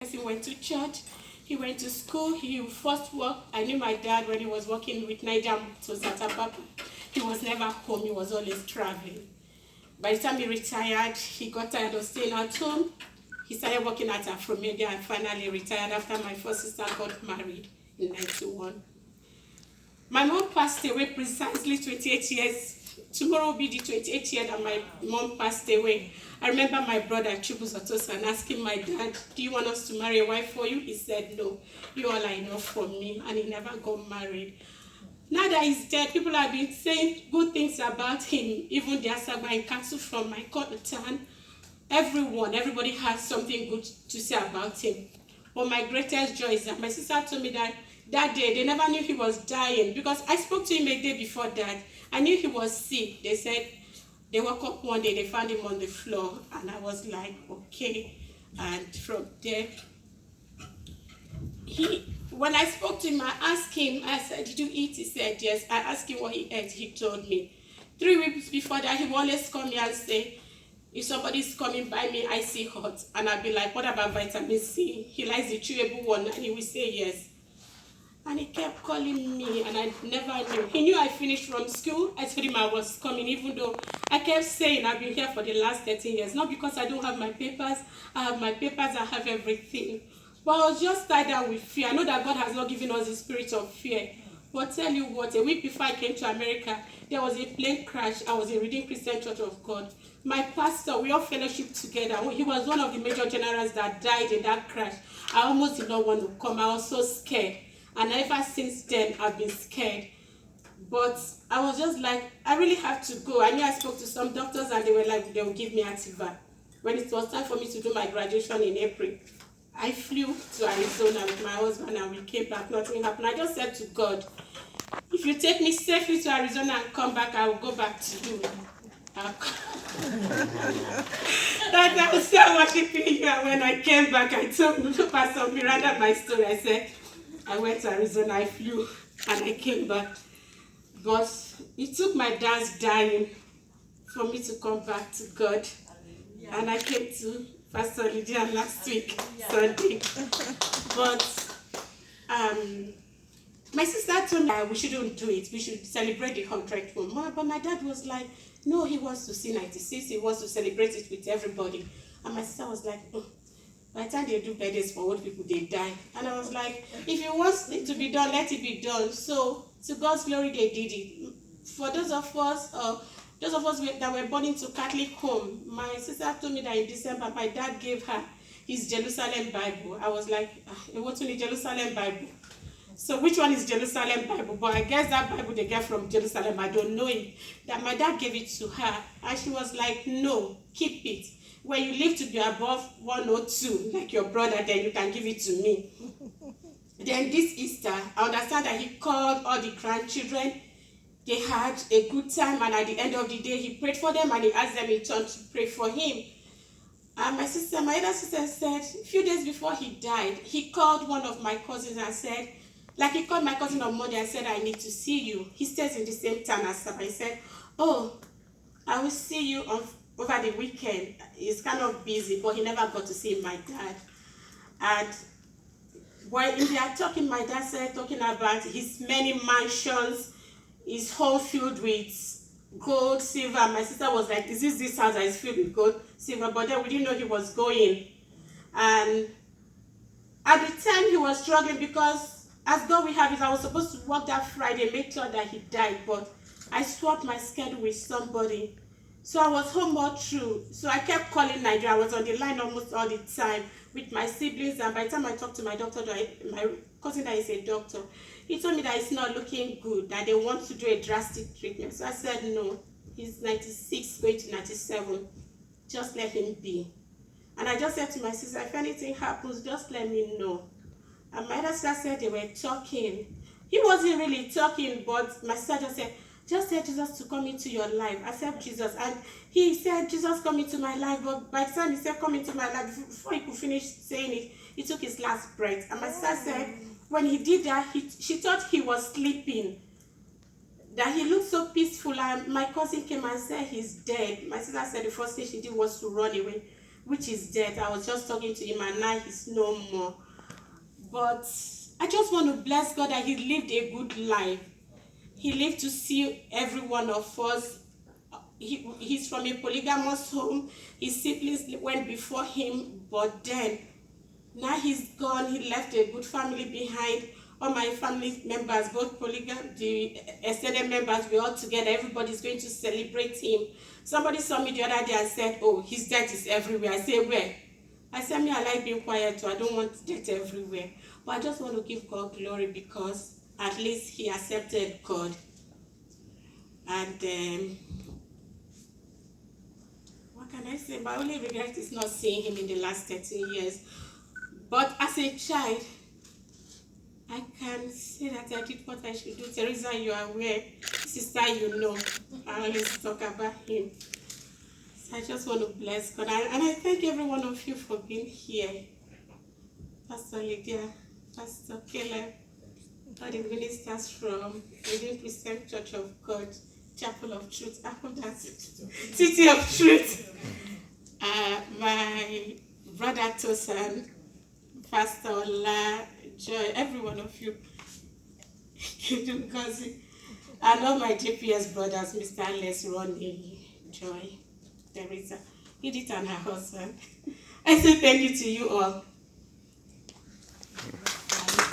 He went to church, he went to school, he first worked. I knew my dad when he was working with Niger to Satapapa. He was never home, he was always traveling. By the time he retired, he got tired of staying at home. He started working at Afromedia and finally retired after my first sister got married in 91. My mom passed away precisely 28 years. Tomorrow will be the 28th year that my mom passed away. I remember my brother Chibus Otosan asking my dad, do you want us to marry a wife for you? He said, no, you all are enough for me, and he never got married. Now that he's dead, people have been saying good things about him, even the Asagba and Council from my town. Everybody has something good to say about him. But my greatest joy is that my sister told me that day, they never knew he was dying, because I spoke to him a day before that. I knew he was sick. They said, they woke up one day, they found him on the floor, and I was like, okay. And from there, when I spoke to him, I asked him, I said, did you eat? He said, yes. I asked him what he ate. He told me. 3 weeks before that, he would always come here and say, if somebody's coming by me, I see hot. And I'd be like, what about vitamin C? He likes the chewable one, and he would say yes. And he kept calling me, and I never knew. He knew I finished from school. I told him I was coming, even though I kept saying I've been here for the last 13 years. Not because I don't have my papers. I have my papers, I have everything. But I was just tied down with fear. I know that God has not given us the spirit of fear. But tell you what, a week before I came to America, there was a plane crash. I was in Redeemed Christian Church of God. My pastor, we all fellowshiped together. He was one of the major generals that died in that crash. I almost did not want to come. I was so scared. And ever since then, I've been scared. But I was just like, I really have to go. I knew I spoke to some doctors and they were like, they will give me Activa. When it was time for me to do my graduation in April, I flew to Arizona with my husband and we came back. Nothing happened. I just said to God, if you take me safely to Arizona and come back, I will go back to you. That I was still worshiping you. And when I came back, I told Pastor Miranda my story. I said, I went to Arizona, I flew, and I came back. But it took my dad's dying for me to come back to God. And I came to Pastor Lydia last week, Sunday. But my sister told me we shouldn't do it. We should celebrate the 100th one. But my dad was like, no, he wants to see 96. He wants to celebrate it with everybody. And my sister was like, oh. By the time they do birthdays for old people, they die. And I was like, if you want it to be done, let it be done. So, to God's glory, they did it. For those of us that were born into Catholic home, my sister told me that in December, my dad gave her his Jerusalem Bible. I was like, what's the Jerusalem Bible? So which one is Jerusalem Bible? But I guess that Bible they get from Jerusalem, I don't know it. That my dad gave it to her. And she was like, no, keep it. When you live to be above 102, like your brother, then you can give it to me. Then this Easter, I understand that he called all the grandchildren. They had a good time, and at the end of the day, he prayed for them, and he asked them in turn to pray for him. And my elder sister said, a few days before he died, he called one of my cousins and said, like he called my cousin on Monday and said, I need to see you. He stays in the same town as Saba. He said, oh, I will see you over the weekend. He's kind of busy, but he never got to see my dad. And while they are talking, my dad started talking about his many mansions, his home filled with gold, silver. My sister was like, is this house that is filled with gold, silver? But then we didn't know he was going. And at the time, he was struggling because as God we have it, I was supposed to work that Friday, make sure that he died, but I swapped my schedule with somebody. So I was home all through. So I kept calling Nigeria. I was on the line almost all the time with my siblings. And by the time I talked to my doctor, my cousin that is a doctor, he told me that it's not looking good, that they want to do a drastic treatment. So I said, no, he's 96, going to 97. Just let him be. And I just said to my sister, if anything happens, just let me know. And my other sister said they were talking. He wasn't really talking, but my sister just said Jesus to come into your life. Accept Jesus. And he said, Jesus, come into my life. But by the time he said, come into my life, before he could finish saying it, he took his last breath. And my sister said, when he did that, she thought he was sleeping. That he looked so peaceful. And my cousin came and said, he's dead. My sister said the first thing she did was to run away. which is death. I was just talking to him and now he's no more. But I just want to bless God that he lived a good life. He lived to see every one of us. He's from a polygamous home. His siblings went before him, but then now he's gone. He left a good family behind. All my family members, both the extended members, we're all together. Everybody's going to celebrate him. Somebody saw me the other day and said, oh, his death is everywhere. I said, where? I said, me, I like being quiet too. I don't want death everywhere. But I just want to give God glory because at least he accepted God. And what can I say? My only regret is not seeing him in the last 13 years. But as a child, I can say that I did what I should do. Teresa, you are aware. Sister, you know. I always talk about him. So I just want to bless God. And I thank every one of you for being here. Pastor Lydia, Pastor Caleb, all the ministers from Redeemed Christian Church of God, Chapel of Truth. I hope that's it. City of Truth. My brother Tosan, Pastor Ola, Joy, every one of you, and all my GPS brothers, Mr. Alex, Ronnie, Joy, Teresa, Edith and her husband. I say thank you to you all.